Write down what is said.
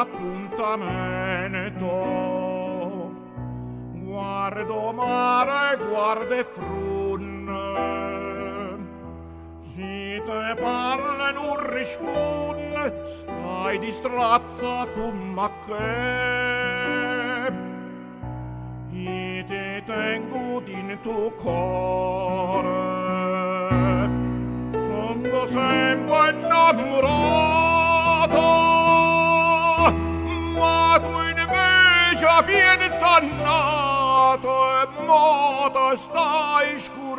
appuntamento. Guardo mare, guardo frunne, si te parla e non risponde, stai distratta come che. I te tengo in tuo cuore, sono sempre innamorata, ma tu invece vieni zannato e moto stai scuro.